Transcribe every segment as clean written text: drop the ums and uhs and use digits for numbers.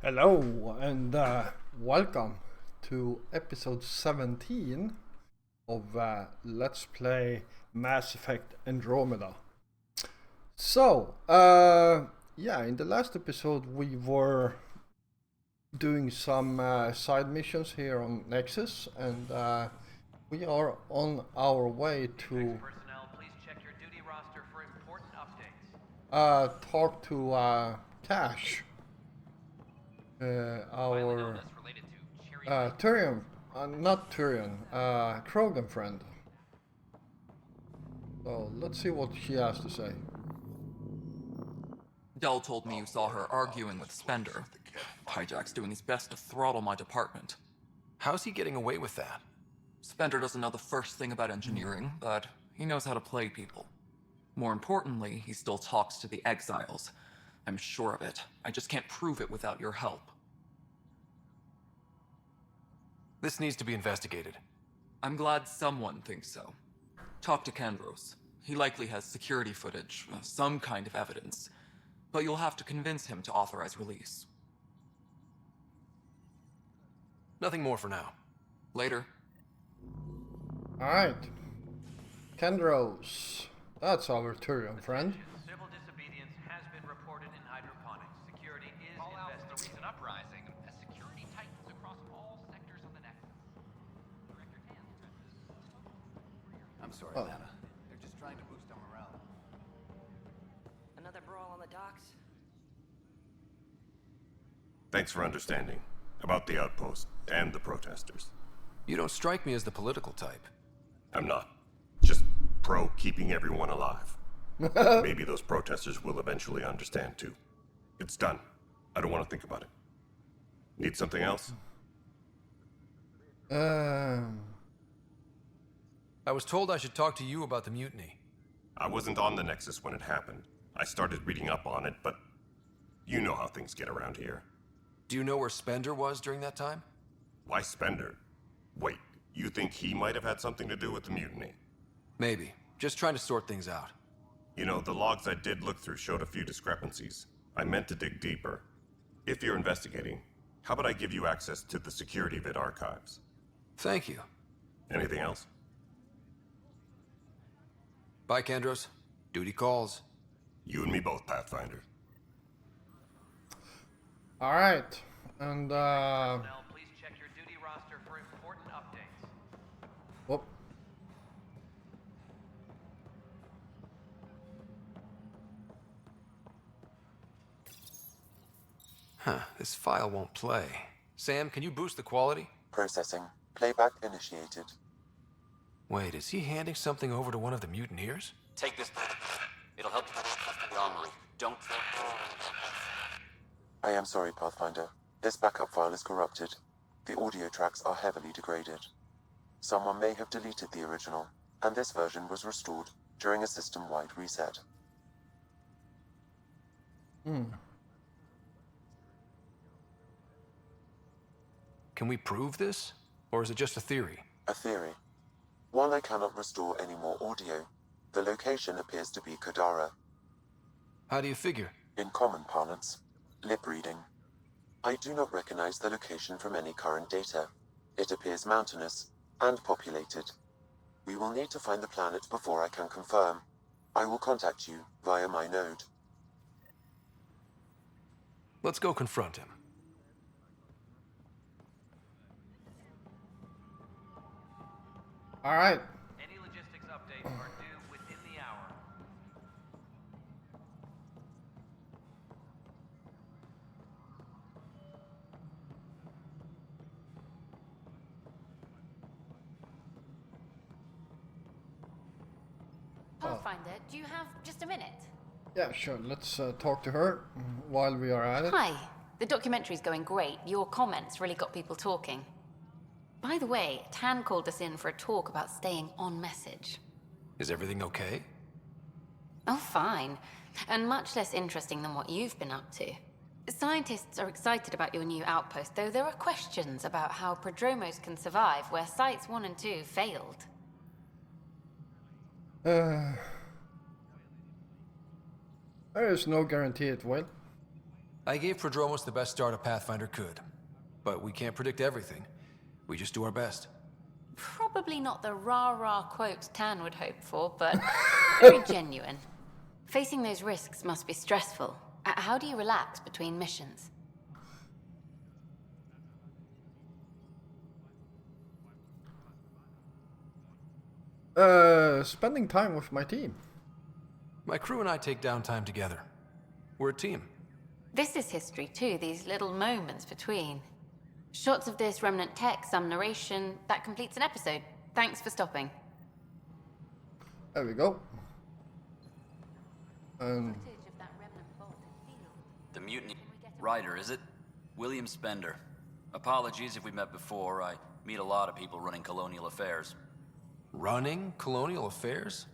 Hello and welcome to episode 17 of Let's Play Mass Effect Andromeda. So, yeah, in the last episode we were doing some side missions here on Nexus, and we are on our way to talk to Cash. Our Tyrion, not Tyrion, Krogan friend. So let's see what she has to say. Dell told me you saw her arguing with Spender. Hijack's doing his best to throttle my department. How's he getting away with that? Spender doesn't know the first thing about engineering, but he knows how to play people. More importantly, he still talks to the exiles. I'm sure of it. I just can't prove it without your help. This needs to be investigated. I'm glad someone thinks so. Talk to Kandros. He likely has security footage, some kind of evidence. But you'll have to convince him to authorize release. Nothing more for now. Later. Alright. Kendros. That's our Tyrion friend. Civil disobedience has been reported in hydroponics. Security is investigating. An uprising as security tightens across all sectors of the Nexus. Director Tan stresses. I'm sorry, Nana. They're just trying to boost our morale. Another brawl on the docks? Thanks for understanding about the outpost and the protesters. You don't strike me as the political type. I'm not. Just pro keeping everyone alive. Maybe those protesters will eventually understand too. It's done. I don't want to think about it. Need something else? I was told I should talk to you about the mutiny. I wasn't on the Nexus when it happened. I started reading up on it, but you know how things get around here. Do you know where Spender was during that time? Why Spender? Wait, you think he might have had something to do with the mutiny? Maybe. Just trying to sort things out. You know, the logs I did look through showed a few discrepancies. I meant to dig deeper. If you're investigating, how about I give you access to the security vid archives? Thank you. Anything else? Bye, Kandros. Duty calls. You and me both, Pathfinder. Alright. And Personnel, please check your duty roster for important updates. whoop. Huh, this file won't play. Sam, can you boost the quality? Processing. Playback initiated. Wait, is he handing something over to one of the mutineers? Take this. It'll help you the armory. Don't. I am sorry, Pathfinder. This backup file is corrupted. The audio tracks are heavily degraded. Someone may have deleted the original, and this version was restored during a system-wide reset. Can we prove this? Or is it just a theory? A theory. While I cannot restore any more audio, the location appears to be Kadara. How do you figure? In common parlance, lip reading. I do not recognize the location from any current data. It appears mountainous and populated. We will need to find the planet before I can confirm. I will contact you via my node. Let's go confront him. Alright. Any logistics updates are due within the hour. Pathfinder, do you have just a minute? Yeah, sure. Let's talk to her while we are at it. Hi. The documentary's going great. Your comments really got people talking. By the way, Tan called us in for a talk about staying on message. Is everything okay? Oh, fine. And much less interesting than what you've been up to. Scientists are excited about your new outpost, though there are questions about how prodromos can survive where Sites 1 and 2 failed. There is no guarantee it will. I gave Prodromos the best start a Pathfinder could. But we can't predict everything. We just do our best. Probably not the rah-rah quote Tan would hope for, but very genuine. Facing those risks must be stressful. How do you relax between missions? Spending time with my team. My crew and I take downtime together. We're a team. This is history too, these little moments between. Shots of this remnant tech, some narration, that completes an episode. Thanks for stopping. There we go. And The mutiny rider, is it? William Spender. Apologies if we met before. I meet a lot of people running colonial affairs. Running colonial affairs?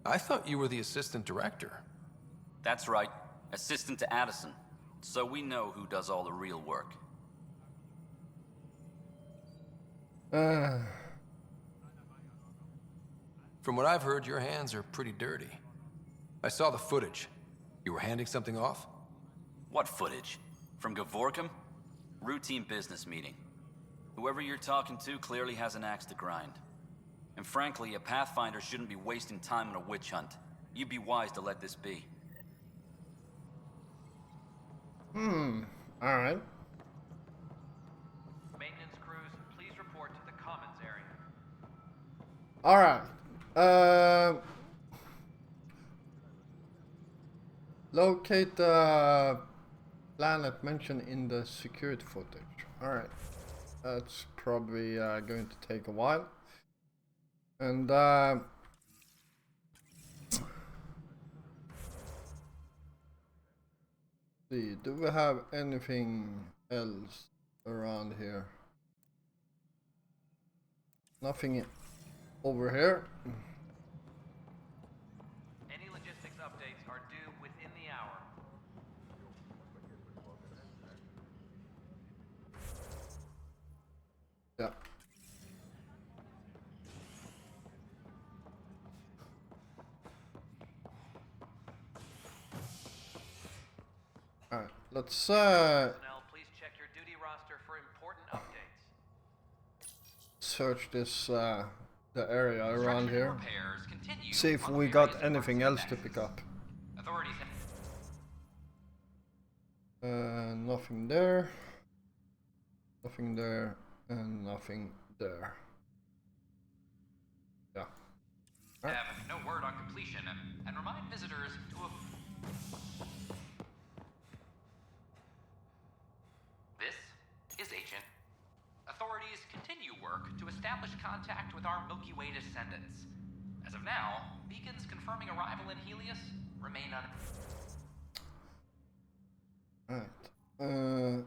I thought you were the assistant director. That's right. Assistant to Addison. So we know who does all the real work. From what I've heard, your hands are pretty dirty. I saw the footage. You were handing something off? What footage? From Gavorkum? Routine business meeting. Whoever you're talking to clearly has an axe to grind. And frankly, a Pathfinder shouldn't be wasting time on a witch hunt. You'd be wise to let this be. Alright. Maintenance crews, please report to the commons area. Alright. Locate the planet mentioned in the security footage. Alright. That's probably going to take a while. And see, do we have anything else around here? Nothing over here. Any logistics updates are due within the hour. Yeah. Alright, let's Personnel, please check your duty roster for important updates. search this the area around Construction here. repairs continue See if on we various got parts anything of the else to pick up. Authorities have Nothing there. Nothing there. And nothing there. Yeah. have no word on completion and remind visitors to This is Agent. Authorities continue work to establish contact with our Milky Way descendants. As of now, beacons confirming arrival in Helios remain Alright. unanswered.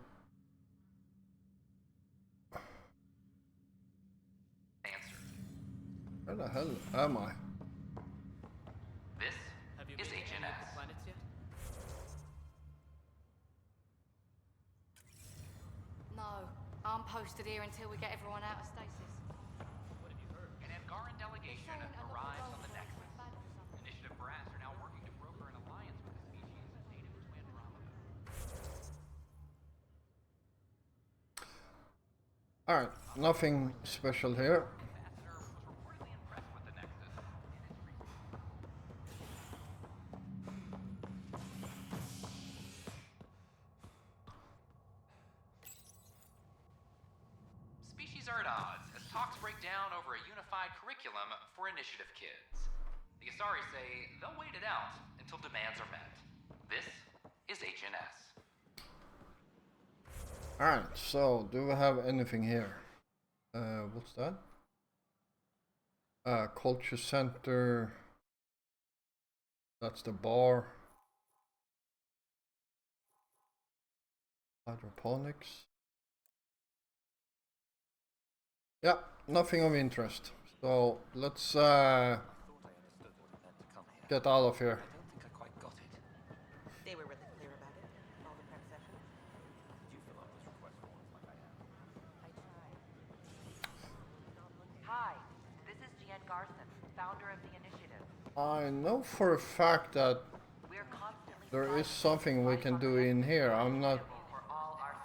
Where the hell am I? This is Agent S. No, I'm posted here until we get everyone out of stasis. An Angaran delegation Saying a lot of arrives on roles the are Nexus. bad or something. Initiative brass are now working to broker an alliance with the species native to Andromeda. Alright, nothing special here. Ambassador was reportedly impressed with the Nexus and its Species are at odds as talks break down over a unified curriculum for initiative kids. The Asari say they'll wait it out until demands are met. This is HNS. Alright, so do we have anything here? What's that? Culture center. That's the bar. Hydroponics. Yeah, nothing of interest. So let's get out of here. They were really clear about it. All the prep session. Hi, this is Jan Garson, founder of the initiative. I know for a fact that We're constantly There is something we can do in here. I'm not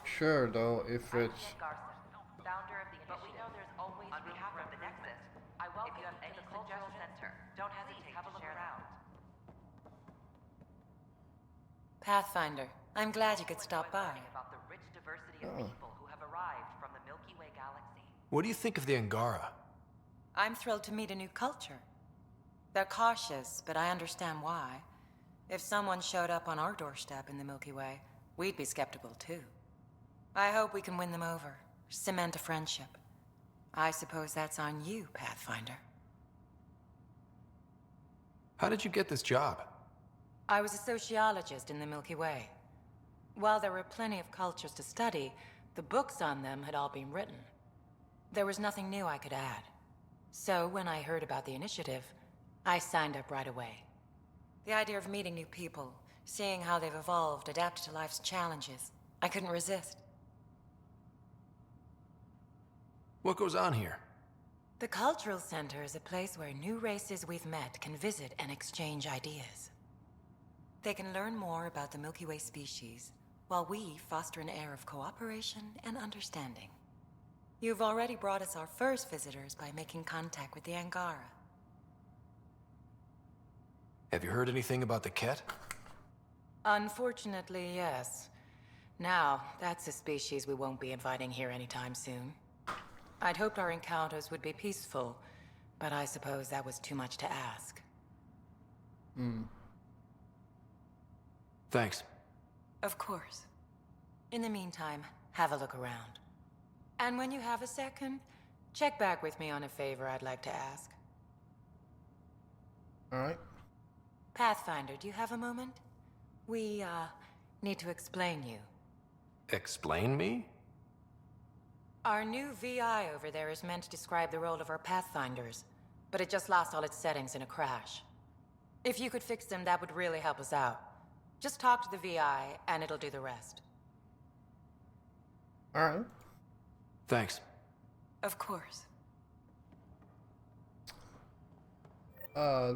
sure though if it's... Founder of the initiative. But we know there's always on behalf of the Nexus. I welcome you to the Cultural Center. Don't hesitate to share around. Pathfinder, I'm glad you could stop by. About the rich diversity of people who have arrived from the Milky Way galaxy. What do you think of the Angara? I'm thrilled to meet a new culture. They're cautious, but I understand why. If someone showed up on our doorstep in the Milky Way, we'd be skeptical too. I hope we can win them over, cement a friendship. I suppose that's on you, Pathfinder. How did you get this job? I was a sociologist in the Milky Way. While there were plenty of cultures to study, the books on them had all been written. There was nothing new I could add. So when I heard about the initiative, I signed up right away. The idea of meeting new people, seeing how they've evolved, adapted to life's challenges, I couldn't resist. What goes on here? The Cultural Center is a place where new races we've met can visit and exchange ideas. They can learn more about the Milky Way species, while we foster an air of cooperation and understanding. You've already brought us our first visitors by making contact with the Angara. Have you heard anything about the Ket? Unfortunately, yes. Now, that's a species we won't be inviting here anytime soon. I'd hoped our encounters would be peaceful, but I suppose that was too much to ask. Thanks. Of course. In the meantime, have a look around. And when you have a second, check back with me on a favor I'd like to ask. Alright. Pathfinder, do you have a moment? We, need to explain you. Explain me? Our new VI over there is meant to describe the role of our Pathfinders, but it just lost all its settings in a crash. If you could fix them, that would really help us out. Just talk to the VI, and it'll do the rest. Alright. Thanks. Of course.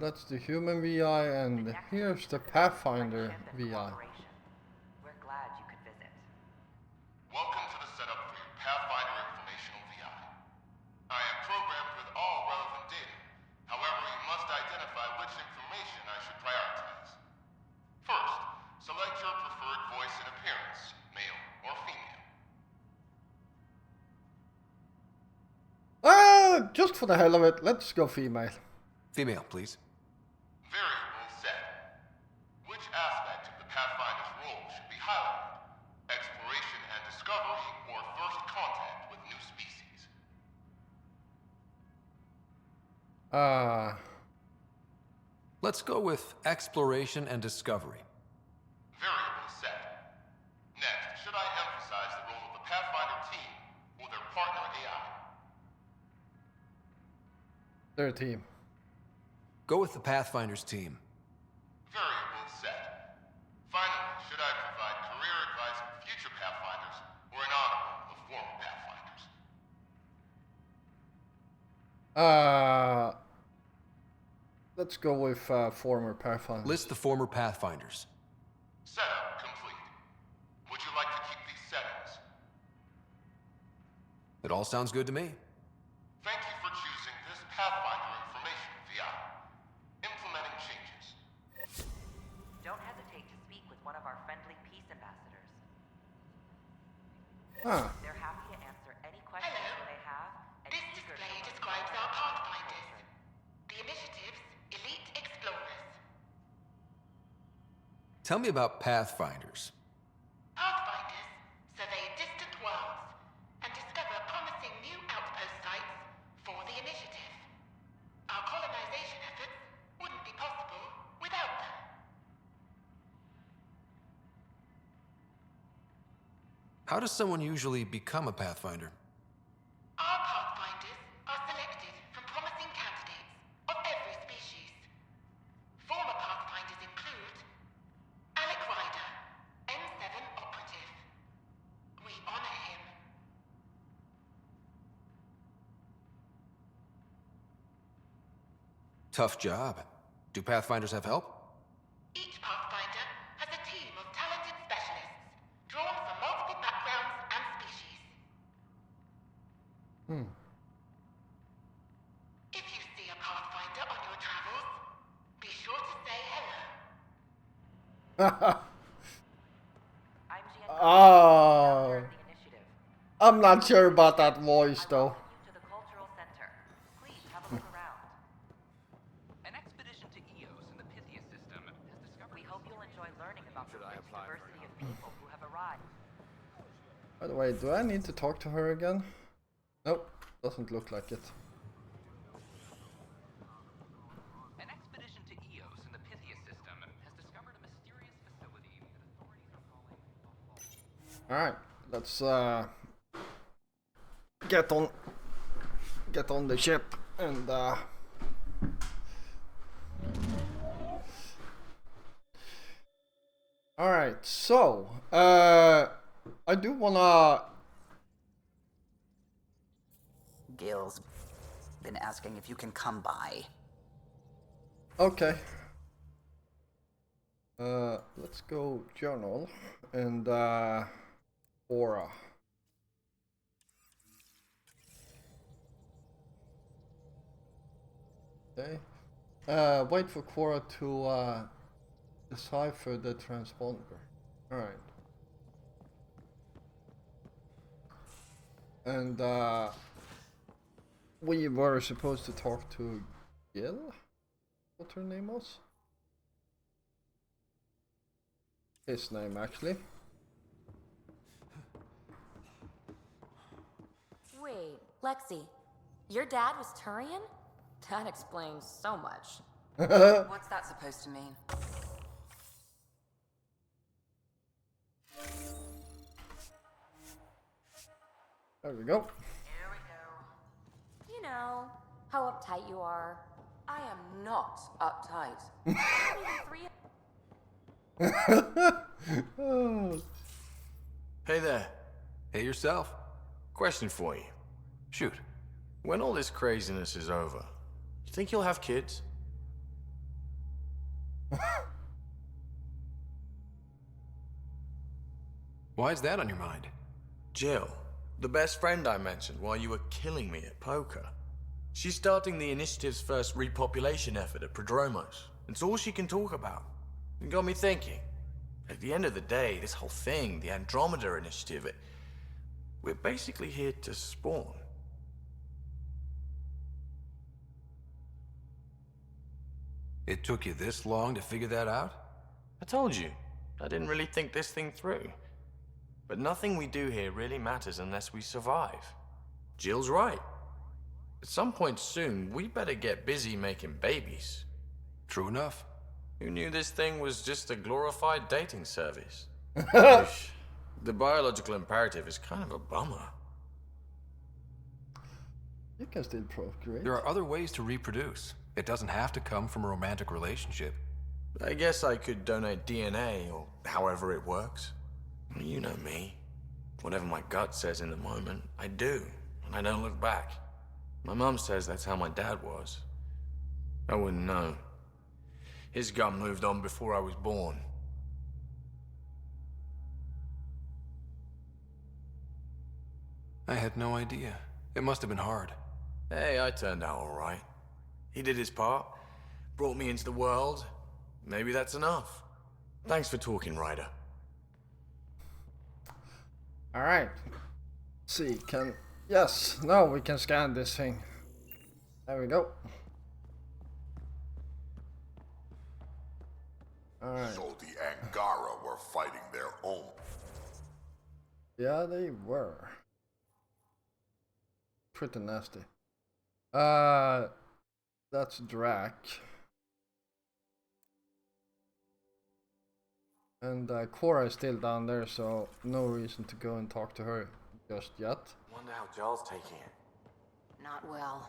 That's the human VI, and here's the Pathfinder VI. We're glad you could visit. Welcome to the setup for your Pathfinder Informational VI. I am programmed with all relevant data. However, you must identify which information I should prioritize. First, select your preferred voice and appearance, male or female. Just for the hell of it, let's go female. Female, please. Variable set. Which aspect of the Pathfinder's role should be highlighted? Exploration and discovery, or first contact with new species? Let's go with exploration and discovery. Variable set. Next, should I emphasize the role of the Pathfinder team or their partner AI? Their team. Go with the Pathfinder's team. Variable set. Finally, should I provide career advice for future Pathfinders or an honorable of former Pathfinders? Let's go with former Pathfinder. List the former Pathfinders. Setup complete. Would you like to keep these settings? It all sounds good to me. Thank you for choosing this Pathfinder Information VI. Implementing changes. Don't hesitate to speak with one of our friendly peace ambassadors. Huh. They're happy to answer any questions you may have. And This display describes our Pathfinders. The initiative's elite explorers. Tell me about Pathfinders. Pathfinders survey distant worlds and discover promising new outpost sites for the initiative. Our colonization efforts wouldn't be possible without them. How does someone usually become a Pathfinder? Our Pathfinders are selected from promising candidates of every species. Former Pathfinders include Alec Ryder, N7 operative. We honor him. Tough job. Do Pathfinders have help? Each Pathfinder has a team If you see a Pathfinder on your travels, be sure to say hello. I'm Gian, Oh, founder of the initiative. I'm not sure about that voice though. Welcome you to the cultural center. Please have a look around. An expedition to Eos in the Pythia system has discovered. We hope you'll enjoy learning about the rich diversity of people who have arrived. By the way, do I need to talk to her again? Nope, doesn't look like it. An expedition to Eos in the Pythia system has discovered a mysterious facility that authorities are calling a vault. Alright, let's get on the ship and alright, so I do wanna Gil's been asking if you can come by. okay. Let's go journal and aura. Okay. Wait for Quora to decipher the transponder. Alright. And we were supposed to talk to Gil? What her name was? His name actually. Wait, Lexi, your dad was Turian? That explains so much. What's that supposed to mean? There we go. Here we go. You know, how uptight you are. I am not uptight. Oh. Hey there. Hey yourself. Question for you. Shoot. When all this craziness is over, you think you'll have kids? Why is that on your mind? Jill, the best friend I mentioned while you were killing me at poker. She's starting the initiative's first repopulation effort at Prodromos. It's all she can talk about. It got me thinking. At the end of the day, this whole thing, the Andromeda initiative, we're basically here to spawn. It took you this long to figure that out? I told you, I didn't really think this thing through. But nothing we do here really matters unless we survive. Jill's right. At some point soon, we better get busy making babies. True enough. Who knew this thing was just a glorified dating service? The biological imperative is kind of a bummer. You can still procreate. There are other ways to reproduce. It doesn't have to come from a romantic relationship. I guess I could donate DNA, or however it works. You know me. Whatever my gut says in the moment, I do, and I don't look back. My mom says that's how my dad was. I wouldn't know. His gut moved on before I was born. I had no idea. It must have been hard. Hey, I turned out all right. He did his part, brought me into the world. Maybe that's enough. Thanks for talking, Ryder. Alright. See, yes, now we can scan this thing. There we go. Alright. So the Angara were fighting their own. Yeah, they were. Pretty nasty. That's Drac. And Cora is still down there, so no reason to go and talk to her just yet. Wonder how Jarl's taking it. Not well.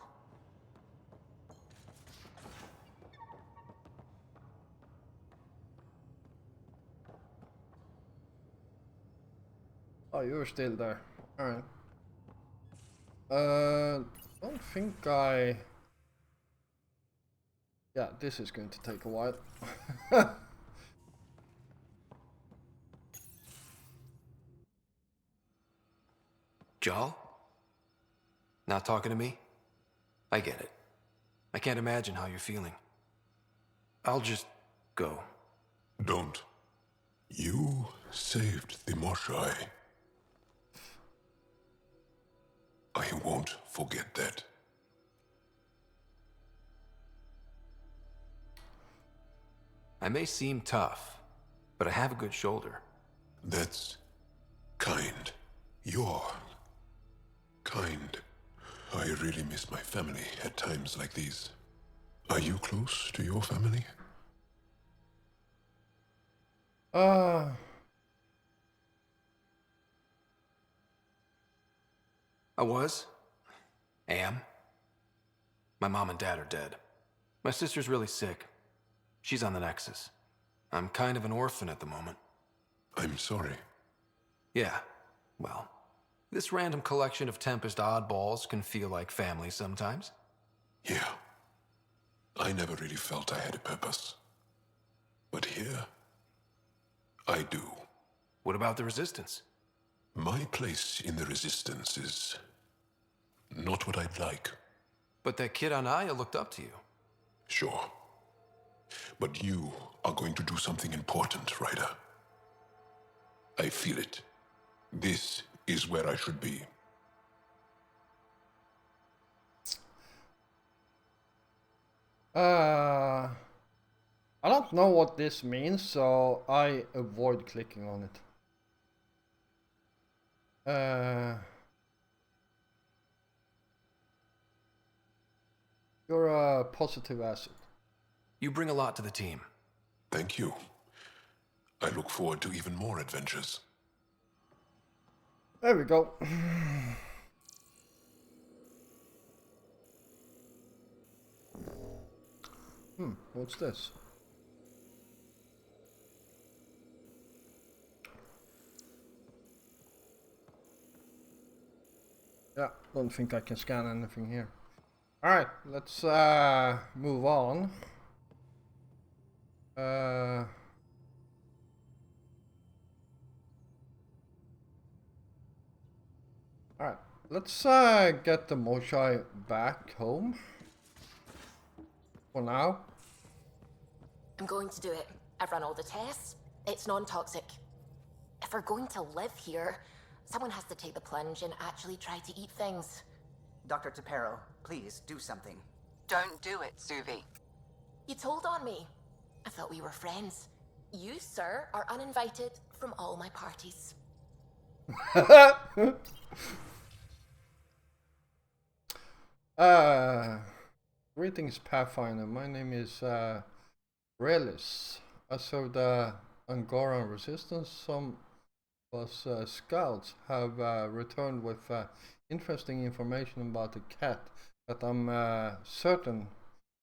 Oh, you're still there. Alright. Don't think I... Yeah, this is going to take a while. Jarl? Not talking to me? I get it. I can't imagine how you're feeling. I'll just go. Don't. You saved the Moshai. I won't forget that. I may seem tough, but I have a good shoulder. That's kind. You're kind. I really miss my family at times like these. Are you close to your family? I was. Am. My mom and dad are dead. My sister's really sick. She's on the Nexus. I'm kind of an orphan at the moment. I'm sorry. Yeah, well, this random collection of Tempest oddballs can feel like family sometimes. Yeah. I never really felt I had a purpose. But here, I do. What about the Resistance? My place in the Resistance is not what I'd like. But that kid on Aya looked up to you. Sure. But you are going to do something important, Ryder. I feel it. This is where I should be. I don't know what this means, so I avoid clicking on it. You're a positive asset. You bring a lot to the team. Thank you. I look forward to even more adventures. There we go. What's this? Yeah, don't think I can scan anything here. Alright, let's move on. Alright, let's get the Moshai back home. For now. I'm going to do it. I've run all the tests. It's non-toxic. If we're going to live here, someone has to take the plunge and actually try to eat things. Dr. Tapero, please do something. Don't do it, Suvi. You told on me. I thought we were friends. You, sir, are uninvited from all my parties. Greetings, Pathfinder. My name is Relis. I serve the Angoran Resistance. Some of us scouts have returned with interesting information about the cat that I'm certain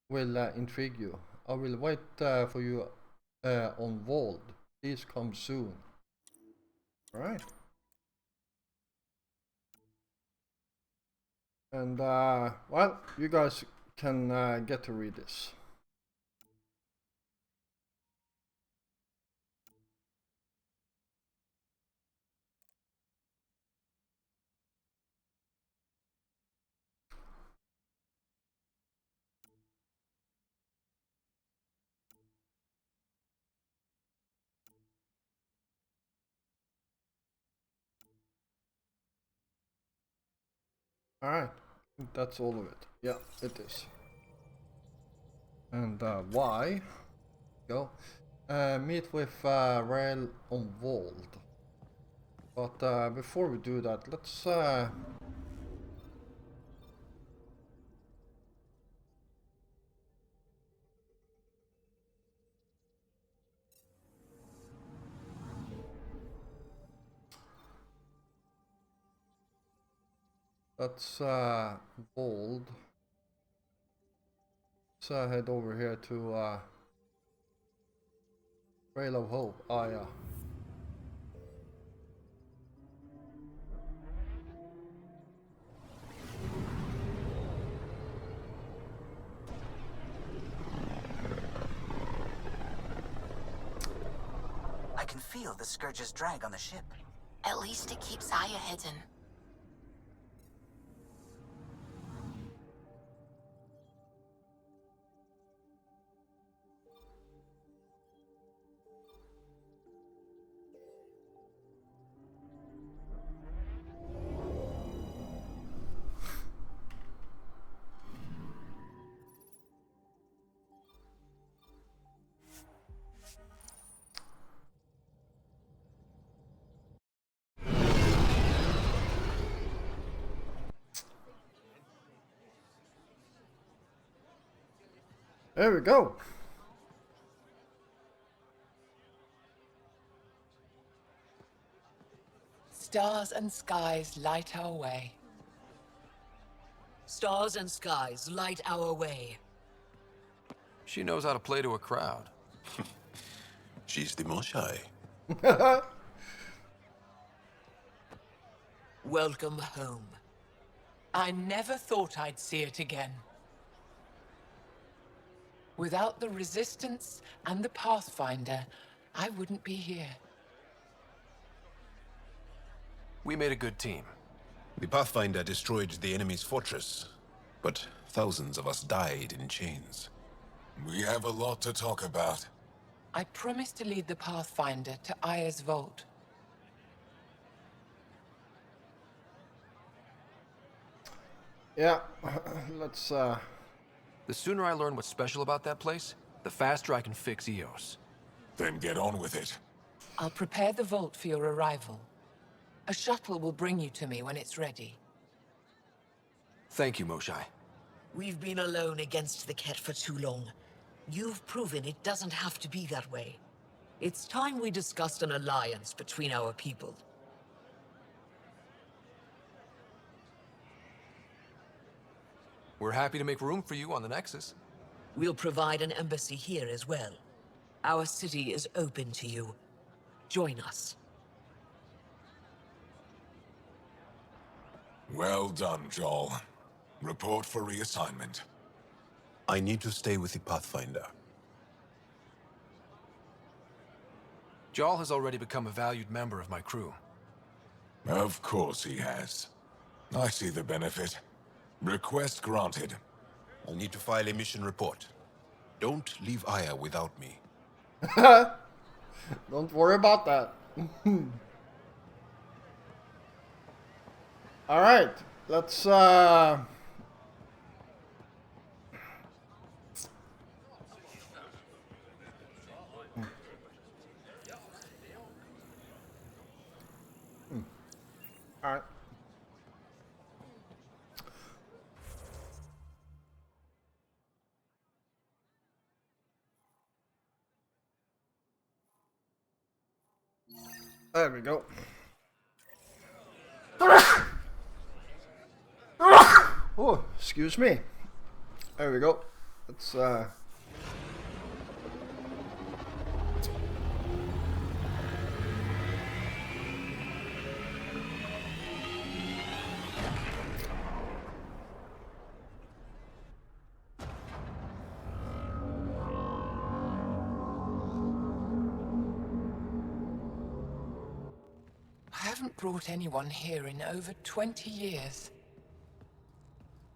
will intrigue you. I will wait for you on Vold. Please come soon. Alright. And, well, you guys can get to read this. Alright, that's all of it. Yeah, it is. And why? Go. Meet with Rail on Vold. But before we do that, let's Vold. Let's head over here to Rail of Hope. Ah, yeah. I can feel the Scourge's drag on the ship. At least it keeps Aya hidden. There we go. Stars and skies light our way. Stars and skies light our way. She knows how to play to a crowd. She's the most shy. Welcome home. I never thought I'd see it again. Without the Resistance and the Pathfinder, I wouldn't be here. We made a good team. The Pathfinder destroyed the enemy's fortress, but thousands of us died in chains. We have a lot to talk about. I promised to lead the Pathfinder to Aya's vault. Yeah, let's The sooner I learn what's special about that place, the faster I can fix EOS. Then get on with it. I'll prepare the vault for your arrival. A shuttle will bring you to me when it's ready. Thank you, Moshai. We've been alone against the Ket for too long. You've proven it doesn't have to be that way. It's time we discussed an alliance between our people. We're happy to make room for you on the Nexus. We'll provide an embassy here as well. Our city is open to you. Join us. Well done, Joel. Report for reassignment. I need to stay with the Pathfinder. Jarl has already become a valued member of my crew. Of course he has. I see the benefit. Request granted. I need to file a mission report. Don't leave Aya without me. Don't worry about that. Alright, let's Alright. There we go. Oh, excuse me. There we go. Let's I haven't brought anyone here in over 20 years.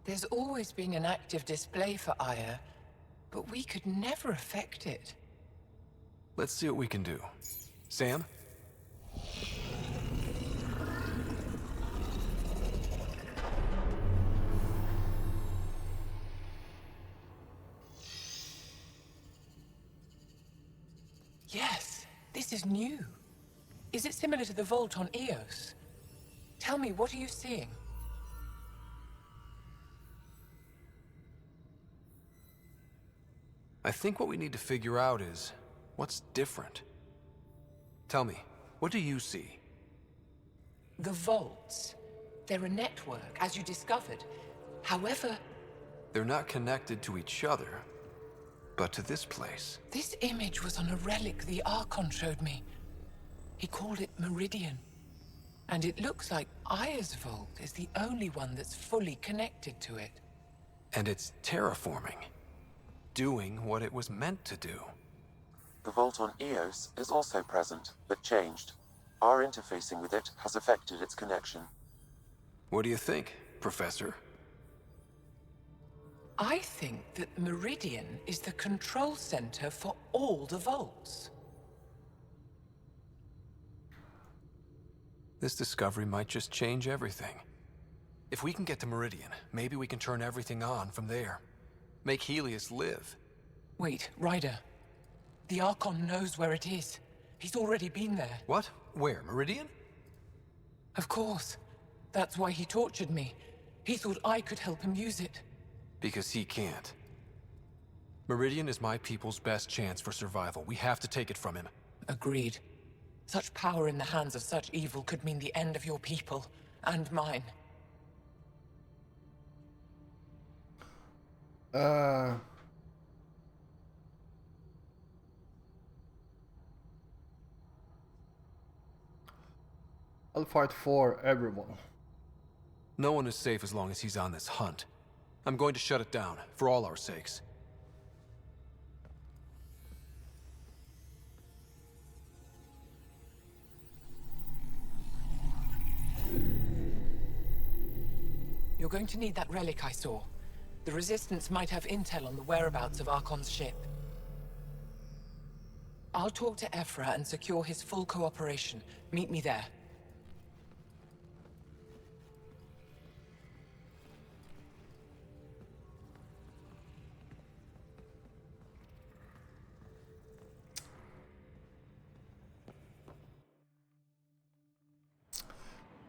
There's always been an active display for Aya, but we could never affect it. Let's see what we can do. Sam? Yes, this is new. Is it similar to the vault on Eos? Tell me, what are you seeing? I think what we need to figure out is what's different. Tell me, what do you see? The vaults. They're a network, as you discovered. However, They're not connected to each other, but to this place. this image was on a relic the Archon showed me. He called it Meridian. And it looks like Aya's vault is the only one that's fully connected to it. And it's terraforming. Doing what it was meant to do. The vault on Eos is also present, but changed. Our interfacing with it has affected its connection. What do you think, Professor? I think that Meridian is the control center for all the vaults. This discovery might just change everything. If we can get to Meridian, maybe we can turn everything on from there. Make Helios live. Wait, Ryder. The Archon knows where it is. He's already been there. What? Where? Meridian? Of course. That's why he tortured me. He thought I could help him use it. Because he can't. Meridian is my people's best chance for survival. We have to take it from him. Agreed. Such power in the hands of such evil could mean the end of your people, and mine. I'll fight for everyone. No one is safe as long as he's on this hunt. I'm going to shut it down, for all our sakes. You're going to need that relic I saw. The Resistance might have intel on the whereabouts of Archon's ship. I'll talk to Ephra and secure his full cooperation. Meet me there.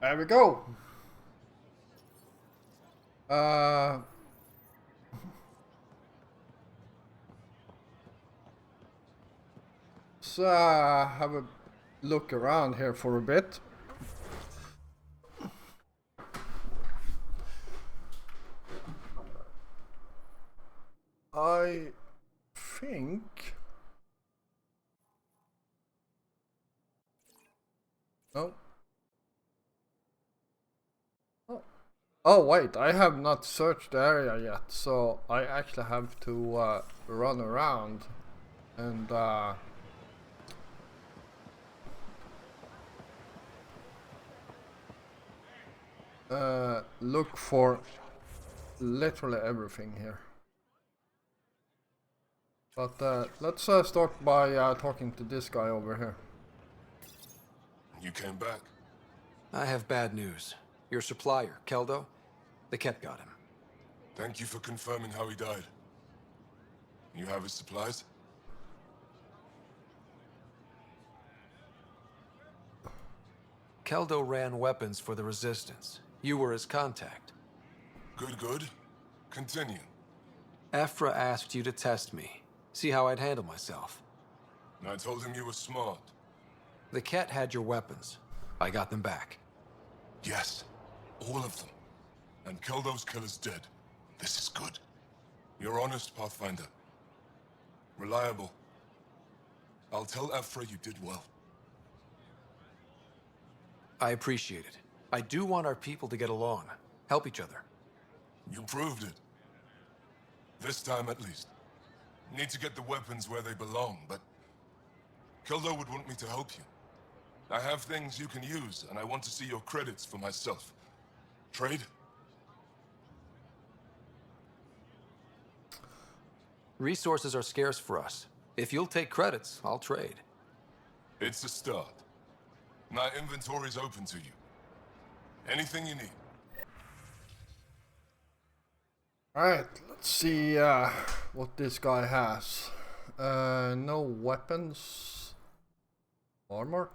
There we go. So have a look around here for a bit. I think. Oh. Oh wait, I have not searched the area yet, so I actually have to run around and look for literally everything here. But let's start by talking to this guy over here. You came back? I have bad news. Your supplier, Keldo, the Ket got him. Thank you for confirming how he died. You have his supplies? Keldo ran weapons for the Resistance. You were his contact. Good, good. Continue. Ephra asked you to test me. See how I'd handle myself. I told him you were smart. The Ket had your weapons. I got them back. Yes. All of them. And Keldo's killer's dead. This is good. You're honest, Pathfinder. Reliable. I'll tell Ephra you did well. I appreciate it. I do want our people to get along. Help each other. You proved it. This time at least. Need to get the weapons where they belong, but Keldo would want me to help you. I have things you can use, and I want to see your credits for myself. Trade? Resources are scarce for us. If you'll take credits, I'll trade. It's a start. My inventory's open to you. Anything you need. Alright, let's see what this guy has. No weapons. Armor.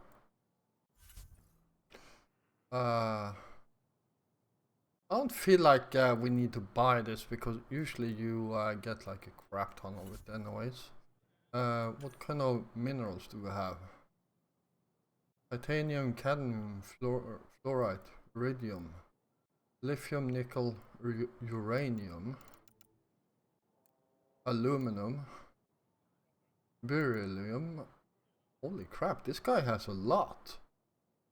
I don't feel like we need to buy this because usually you get like a crap ton of it anyways. What kind of minerals do we have? Titanium, cadmium, fluorite, iridium, lithium, nickel, uranium, aluminum, beryllium. Holy crap, this guy has a lot.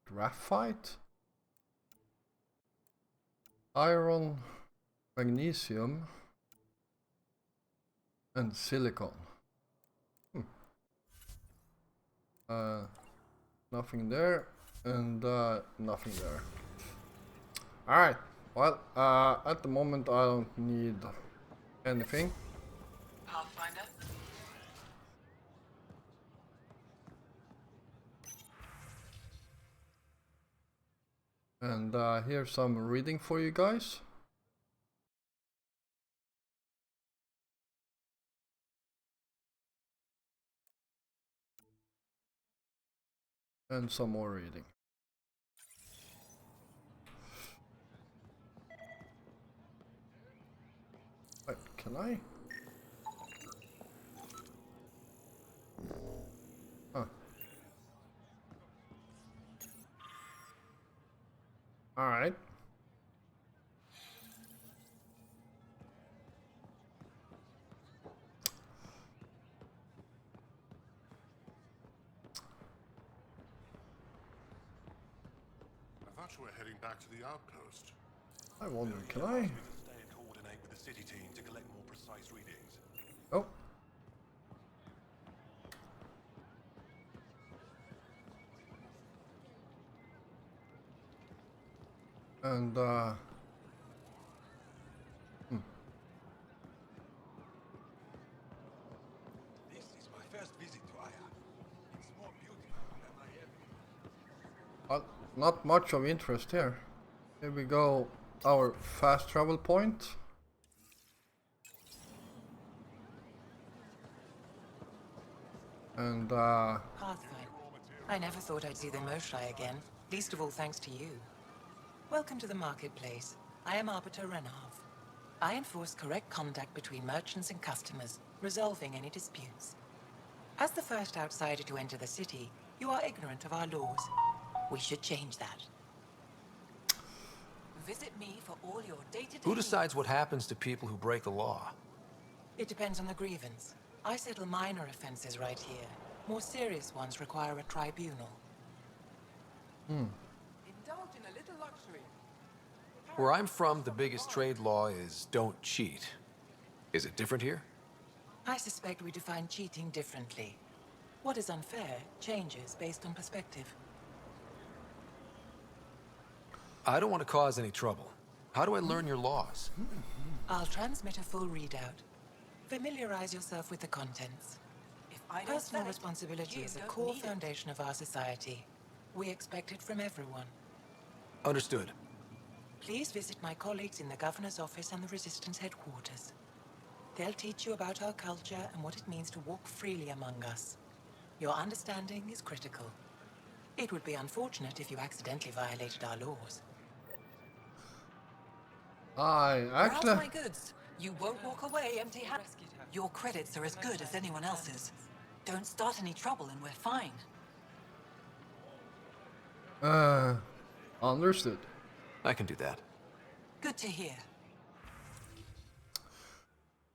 Graphite, iron, magnesium, and silicon. Nothing there, and nothing there. Alright, well, at the moment I don't need anything. Pathfinder? And here's some reading for you guys. And some more reading. Wait, can I? Alright. I thought you were heading back to the outpost. I wonder, can I? Stay and coordinate with the city team to collect more precise readings. Oh. And This is my first visit to Aya. It's more beautiful than I ever. well, not much of interest here. Here we go, our fast travel point. And Pathfinder. I never thought I'd see the Moshlai again, least of all thanks to you. Welcome to the marketplace. I am Arbiter Renov. I enforce correct conduct between merchants and customers, resolving any disputes. As the first outsider to enter the city, you are ignorant of our laws. We should change that. Visit me for all your day-to-day Who decides what happens to people who break the law? It depends on the grievance. I settle minor offenses right here. More serious ones require a tribunal. Indulge in a little luxury. Where I'm from, the biggest trade law is don't cheat. Is it different here? I suspect we define cheating differently. What is unfair changes based on perspective. I don't want to cause any trouble. How do I learn your laws? I'll transmit a full readout. Familiarize yourself with the contents. Personal responsibility is a core foundation of our society. We expect it from everyone. Understood. Please visit my colleagues in the Governor's office and the Resistance headquarters. They'll teach you about our culture and what it means to walk freely among us. Your understanding is critical. It would be unfortunate if you accidentally violated our laws. I actually... my goods. You won't walk away empty-handed. Your credits are as good as anyone else's. Don't start any trouble and we're fine. Understood. I can do that. Good to hear.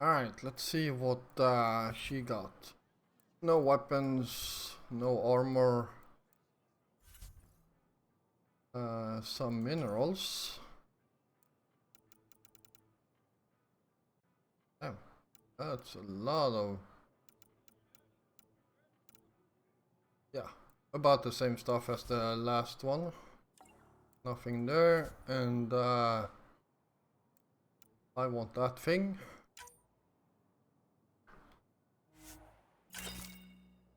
Alright, let's see what she got. No weapons, no armor. Some minerals. Damn, that's a lot of... Yeah, about the same stuff as the last one. Nothing there, and I want that thing.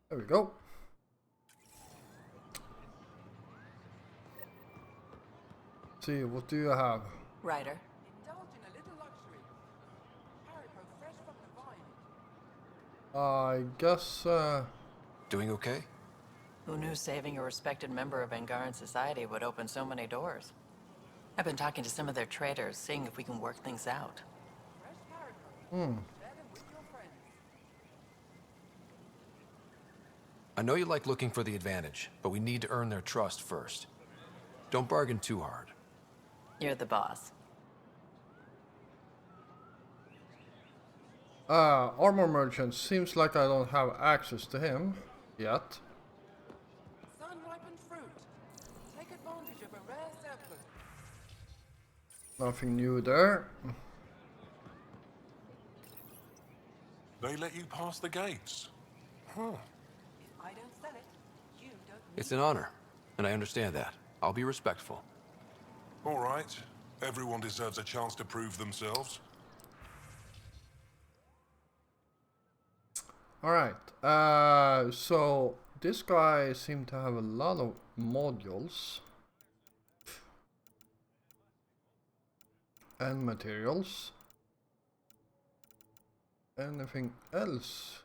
There we go. See, what do you have? Ryder. Indulge in a little luxury. Haribo fresh from the vine. I guess, Doing okay? Who knew saving a respected member of Angaran society would open so many doors? I've been talking to some of their traders, seeing if we can work things out. I know you like looking for the advantage, but we need to earn their trust first. Don't bargain too hard. You're the boss. Armor merchant. Seems like I don't have access to him yet. Sun-ripened fruit. Take advantage of a rare surplus. Nothing new there. They let you pass the gates. Huh. If I don't sell it, you don't. It's an honor, and I understand that. I'll be respectful. All right. Everyone deserves a chance to prove themselves. Alright, so this guy seemed to have a lot of modules and materials. Anything else?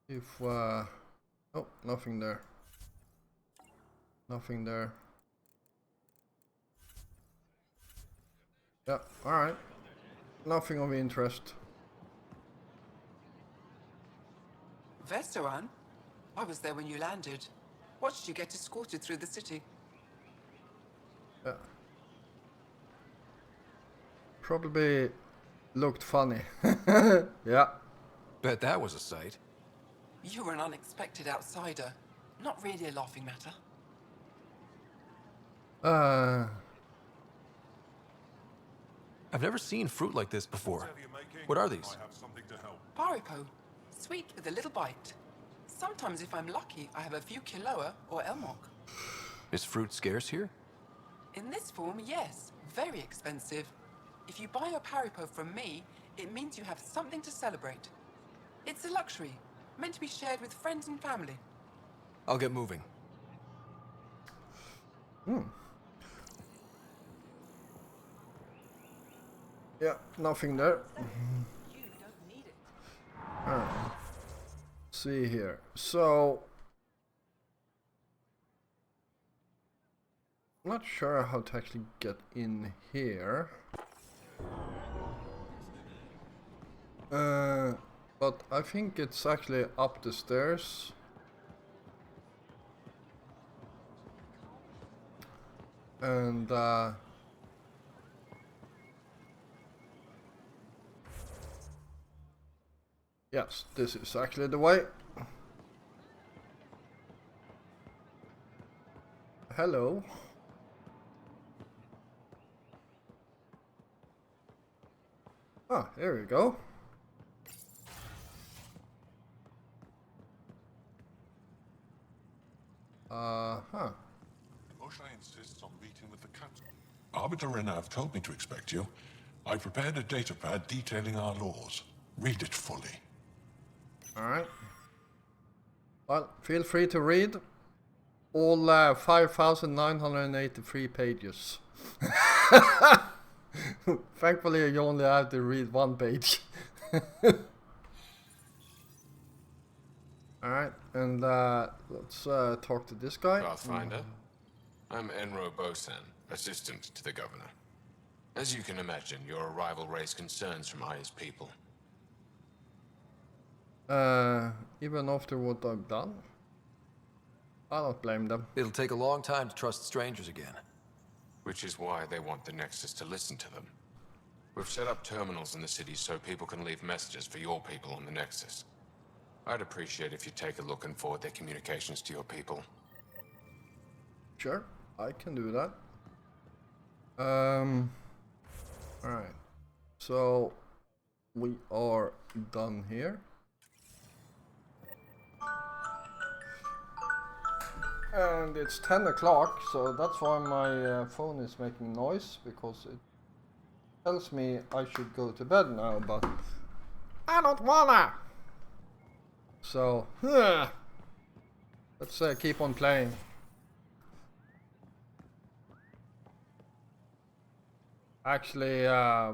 If oh, nothing there. Nothing there. Yeah, alright. Nothing of interest. Vesteran? I was there when you landed. Watched you get escorted through the city. Yeah. Probably looked funny. Yeah. Bet that was a sight. You were an unexpected outsider. Not really a laughing matter. I've never seen fruit like this before. What are these? Paripo. Sweet with a little bite. Sometimes if I'm lucky, I have a few Kiloa or Elmok. Is fruit scarce here? In this form, yes. Very expensive. If you buy a Paripo from me, it means you have something to celebrate. It's a luxury, meant to be shared with friends and family. I'll get moving. Yeah, nothing there. See here. So, not sure how to actually get in here. But I think it's actually up the stairs. And yes, this is actually the way. Hello. Ah, here we go. Moshe insists on meeting with the council. Arbiter Renav told me to expect you. I prepared a datapad detailing our laws. Read it fully. Alright. Well, feel free to read all 5,983 pages. Thankfully, you only have to read one page. Alright, and let's talk to this guy. Pathfinder, I'm Enro Bosan, assistant to the governor. As you can imagine, your arrival raised concerns from Aya's people. Even after what I've done, I don't blame them. It'll take a long time to trust strangers again. Which is why they want the Nexus to listen to them. We've set up terminals in the city so people can leave messages for your people on the Nexus. I'd appreciate if you take a look and forward their communications to your people. Sure, I can do that. Alright. So, we are done here. And it's 10 o'clock, so that's why my phone is making noise, because it tells me I should go to bed now, but I don't wanna! So, let's keep on playing. Actually,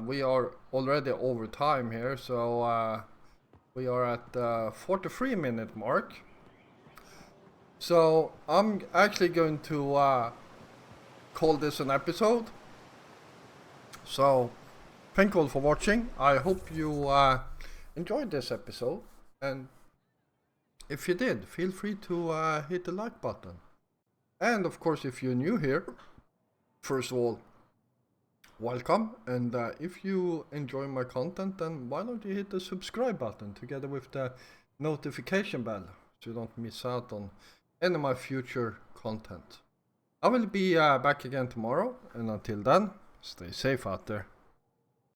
we are already over time here, so we are at the 43-minute mark. So I'm actually going to call this an episode. So thank you all for watching. I hope you enjoyed this episode, and if you did, feel free to hit the like button. And of course, if you're new here, first of all, welcome. And if you enjoy my content, then why don't you hit the subscribe button together with the notification bell, so you don't miss out on any of my future content. I will be back again tomorrow, and until then, stay safe out there.